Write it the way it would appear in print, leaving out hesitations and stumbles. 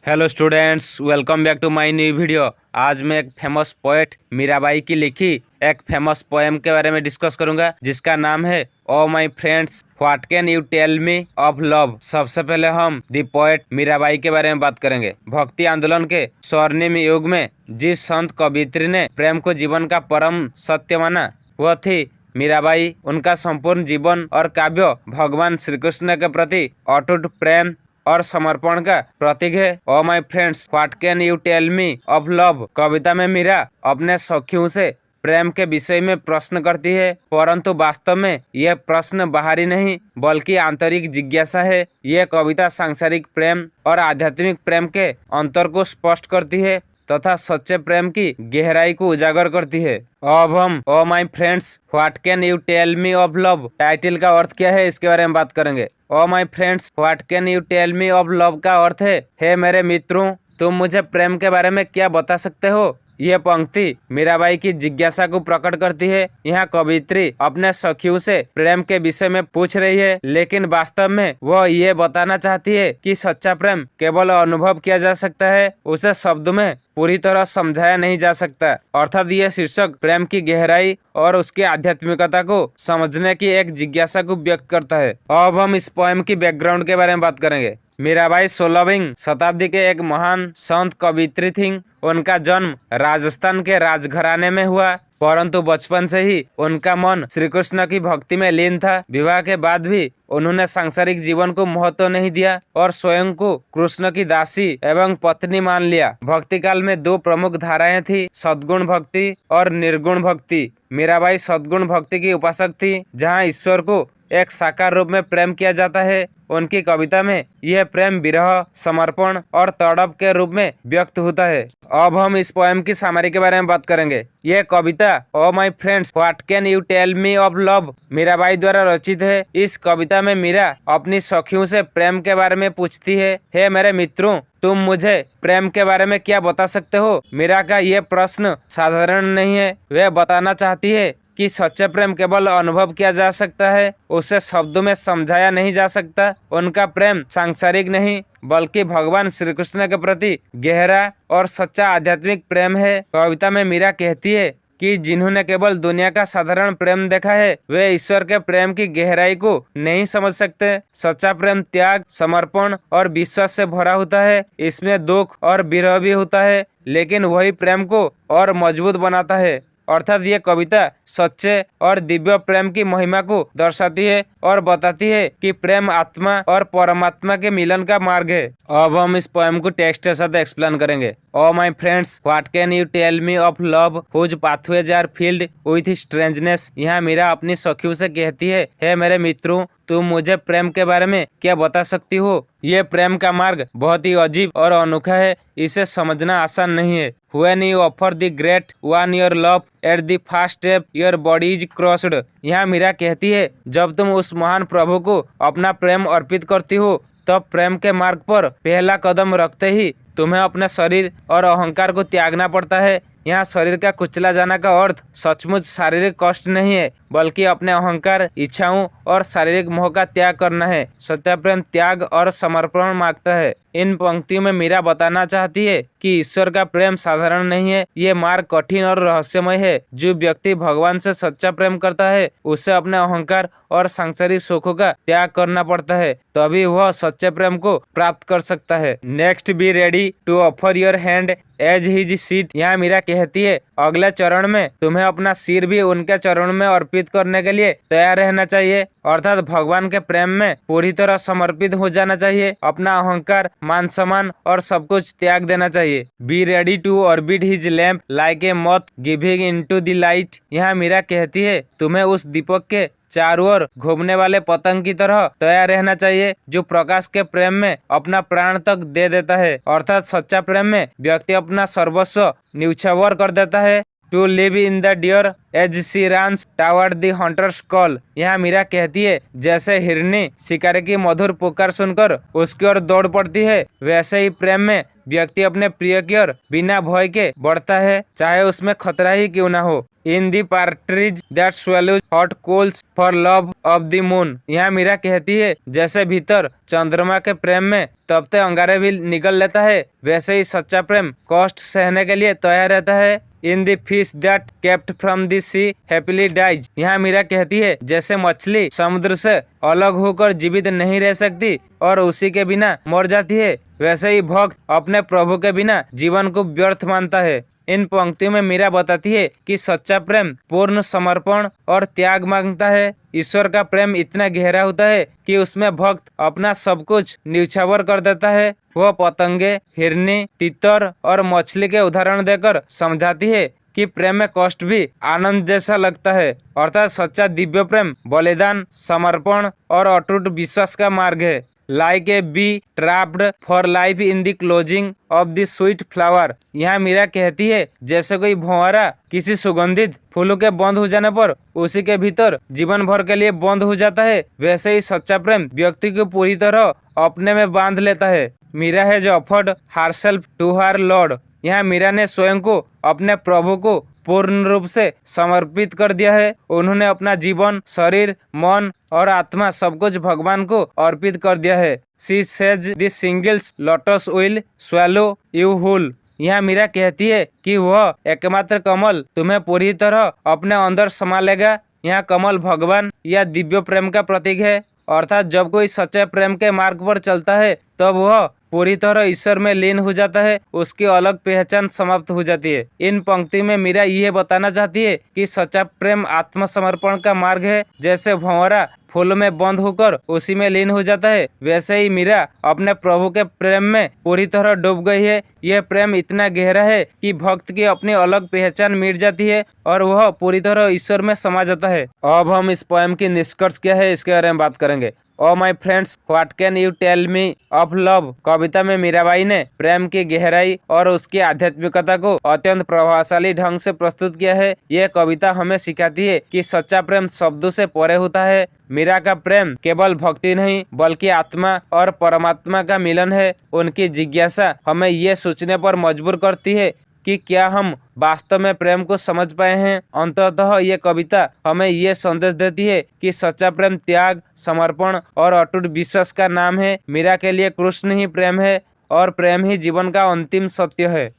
Hello students, welcome back to my new video. आज मैं एक फेमस पोएट मीराबाई की लिखी एक फेमस पोएम के बारे में डिस्कस करूंगा, जिसका नाम है O my friends what can you tell me of love. सबसे पहले हम दी पोएट मीराबाई के बारे में बात करेंगे। भक्ति आंदोलन के स्वर्णिम युग में जिस संत कवियत्री ने प्रेम को जीवन का परम सत्य माना, वह थी मीराबाई। उनका संपूर्ण जीवन और काव्य भगवान श्री कृष्ण के प्रति अटूट प्रेम और समर्पण का प्रतीक है। O my friends what can you tell me of love कविता में मीरा अपने सखियों से प्रेम के विषय में प्रश्न करती है, परंतु वास्तव में यह प्रश्न बाहरी नहीं बल्कि आंतरिक जिज्ञासा है। यह कविता सांसारिक प्रेम और आध्यात्मिक प्रेम के अंतर को स्पष्ट करती है तथा सच्चे प्रेम की गहराई को उजागर करती है। अब हम O my friends what can you tell me of love title का अर्थ क्या है, इसके बारे में बात करेंगे। O my friends what can you tell me of love का अर्थ है, हे मेरे मित्रों, तुम मुझे प्रेम के बारे में क्या बता सकते हो। यह पंक्ति मीराबाई की जिज्ञासा को प्रकट करती है। यहाँ कवियत्री अपने सखियों से प्रेम के विषय में पूछ रही है, लेकिन वास्तव में वह ये बताना चाहती है कि सच्चा प्रेम केवल अनुभव किया जा सकता है, उसे शब्द में पूरी तरह समझाया नहीं जा सकता। अर्थात यह शीर्षक प्रेम की गहराई और उसकी आध्यात्मिकता को समझने की एक जिज्ञासा को व्यक्त करता है। अब हम इस पोएम की बैकग्राउंड के बारे में बात करेंगे। मीराबाई 16वीं शताब्दी के एक महान संत कवियत्री थीं। उनका जन्म राजस्थान के राजघराने में हुआ, परंतु बचपन से ही उनका मन श्री कृष्ण की भक्ति में लीन था। विवाह के बाद भी उन्होंने सांसारिक जीवन को महत्व नहीं दिया और स्वयं को कृष्ण की दासी एवं पत्नी मान लिया। भक्ति काल में दो प्रमुख धाराएं थी, सद्गुण भक्ति और निर्गुण भक्ति। मीराबाई सद्गुण भक्ति की उपासक थी, जहाँ ईश्वर को एक साकार रूप में प्रेम किया जाता है। उनकी कविता में यह प्रेम विरह, समर्पण और तड़प के रूप में व्यक्त होता है। अब हम इस पोएम की सामरी के बारे में बात करेंगे। यह कविता O my friends what can you tell me of love Meerabai द्वारा रचित है। इस कविता में मीरा अपनी सखियों से प्रेम के बारे में पूछती है, हे मेरे मित्रों, तुम मुझे प्रेम के बारे में क्या बता सकते हो। मीरा का यह प्रश्न साधारण नहीं है। वह बताना चाहती है कि सच्चा प्रेम केवल अनुभव किया जा सकता है, उसे शब्दों में समझाया नहीं जा सकता। उनका प्रेम सांसारिक नहीं बल्कि भगवान श्री कृष्ण के प्रति गहरा और सच्चा आध्यात्मिक प्रेम है। कविता में मीरा कहती है कि जिन्होंने केवल दुनिया का साधारण प्रेम देखा है, वे ईश्वर के प्रेम की गहराई को नहीं समझ सकते। सच्चा प्रेम त्याग, समर्पण और विश्वास से भरा होता है। इसमें दुख और विरह भी होता है, लेकिन वही प्रेम को और मजबूत बनाता है। अर्थात ये कविता सच्चे और दिव्य प्रेम की महिमा को दर्शाती है और बताती है कि प्रेम आत्मा और परमात्मा के मिलन का मार्ग है। अब हम इस पोएम को टेक्स्ट के साथ एक्सप्लेन करेंगे। O my friends what can you tell me of love whose pathways are filled with strangeness. यहाँ मीरा अपनी सखियों से कहती है, हे मेरे मित्रों, तुम मुझे प्रेम के बारे में क्या बता सकती हो। ये प्रेम का मार्ग बहुत ही अजीब और अनोखा है, इसे समझना आसान नहीं है। When you offer the great one your love at the first step your body is crushed। यहाँ मीरा कहती है, जब तुम उस महान प्रभु को अपना प्रेम अर्पित करती हो, तब प्रेम के मार्ग पर पहला कदम रखते ही तुम्हें अपने शरीर और अहंकार को त्यागना पड़ता है। यहाँ शरीर का कुचला जाना का अर्थ सचमुच शारीरिक कष्ट नहीं है, बल्कि अपने अहंकार, इच्छाओं और शारीरिक मोह का त्याग करना है। सच्चा प्रेम त्याग और समर्पण मांगता है। इन पंक्तियों में मीरा बताना चाहती है कि ईश्वर का प्रेम साधारण नहीं है, ये मार्ग कठिन और रहस्यमय है। जो व्यक्ति भगवान से सच्चा प्रेम करता है, उसे अपने अहंकार और सांसारिक सुखों का त्याग करना पड़ता है, तभी वह सच्चे प्रेम को प्राप्त कर सकता है। Next be ready to offer your hand as his seat. यहाँ मीरा कहती है, अगले चरण में तुम्हें अपना सिर भी उनके चरणों में अर्पित करने के लिए तैयार रहना चाहिए। अर्थात भगवान के प्रेम में पूरी तरह समर्पित हो जाना चाहिए। अपना अहंकार, मान सम्मान और सब कुछ त्याग देना चाहिए। Be ready to orbit his lamp like a moth giving into the light. यहाँ मीरा कहती है, तुम्हें उस दीपक के चारों ओर घूमने वाले पतंग की तरह तैयार रहना चाहिए, जो प्रकाश के प्रेम में अपना प्राण तक दे देता है। अर्थात सच्चा प्रेम में व्यक्ति अपना सर्वस्व न्यौछावर कर देता है to live in the deer as she runs toward the hunter's call. यहाँ मीरा कहती है जैसे हिरनी शिकारी की मधुर पुकार सुनकर उसकी ओर दौड़ पड़ती है, वैसे ही प्रेम में व्यक्ति अपने प्रिय की ओर बिना भय के बढ़ता है, चाहे उसमें खतरा ही क्यों ना हो। In the partridge that swallows hot coals for love of the moon. यहाँ मीरा कहती है जैसे भीतर चंद्रमा के प्रेम में तपते अंगारे भी निगल लेता है, वैसे ही सच्चा प्रेम कष्ट सहने के लिए तैयार रहता है। In the fish that kept from the sea happily dies. यहाँ मीरा कहती है जैसे मछली समुद्र से अलग होकर जीवित नहीं रह सकती और उसी के बिना मर जाती है, वैसे ही भक्त अपने प्रभु के बिना जीवन को व्यर्थ मानता है। इन पंक्तियों में मीरा बताती है कि सच्चा प्रेम पूर्ण समर्पण और त्याग मांगता है। ईश्वर का प्रेम इतना गहरा होता है कि उसमें भक्त अपना सब कुछ न्यौछावर कर देता है। वह पतंगे, हिरनी, तितर और मछली के उदाहरण देकर समझाती है कि प्रेम में कष्ट भी आनंद जैसा लगता है, अर्थात सच्चा दिव्य प्रेम बलिदान, समर्पण और अटूट विश्वास का मार्ग है। Like a bee trapped for life in the closing of the sweet flower. यहाँ मीरा कहती है जैसे कोई भंवरा किसी सुगंधित फूलों के बंद हो जाने पर उसी के भीतर जीवन भर के लिए बंद हो जाता है, वैसे ही सच्चा प्रेम व्यक्ति को पूरी तरह अपने में बांध लेता है। Meera has offered herself to her lord. यहाँ मीरा ने स्वयं को अपने प्रभु को पूर्ण रूप से समर्पित कर दिया है। उन्होंने अपना जीवन, शरीर, मन और आत्मा सब कुछ भगवान को अर्पित कर दिया है। She says this singles lotus will swallow you whole. यहाँ मीरा कहती है कि वह एकमात्र कमल तुम्हें पूरी तरह अपने अंदर समा लेगा। यहाँ कमल भगवान या दिव्य प्रेम का प्रतीक है, अर्थात जब कोई सच्चे प्रेम के मार्ग पर चलता है तब वह पूरी तरह ईश्वर में लीन हो जाता है, उसकी अलग पहचान समाप्त हो जाती है। इन पंक्ति में मीरा यह बताना चाहती है कि सच्चा प्रेम आत्मसमर्पण का मार्ग है। जैसे भंवरा फूल में बंद होकर उसी में लीन हो जाता है, वैसे ही मीरा अपने प्रभु के प्रेम में पूरी तरह डूब गई है। यह प्रेम इतना गहरा है कि भक्त की अपनी अलग पहचान मिट जाती है और वह पूरी तरह ईश्वर में समा जाता है। अब हम इस पोएम की निष्कर्ष क्या है इसके बारे में बात करेंगे। O my friends, what can you tell me of love. कविता में मीराबाई ने प्रेम की गहराई और उसकी आध्यात्मिकता को अत्यंत प्रभावशाली ढंग से प्रस्तुत किया है। यह कविता हमें सिखाती है कि सच्चा प्रेम शब्दों से परे होता है। मीरा का प्रेम केवल भक्ति नहीं बल्कि आत्मा और परमात्मा का मिलन है। उनकी जिज्ञासा हमें ये सोचने पर मजबूर करती है कि क्या हम वास्तव में प्रेम को समझ पाए हैं। अंततः ये कविता हमें ये संदेश देती है कि सच्चा प्रेम त्याग, समर्पण और अटूट विश्वास का नाम है। मीरा के लिए कृष्ण ही प्रेम है और प्रेम ही जीवन का अंतिम सत्य है।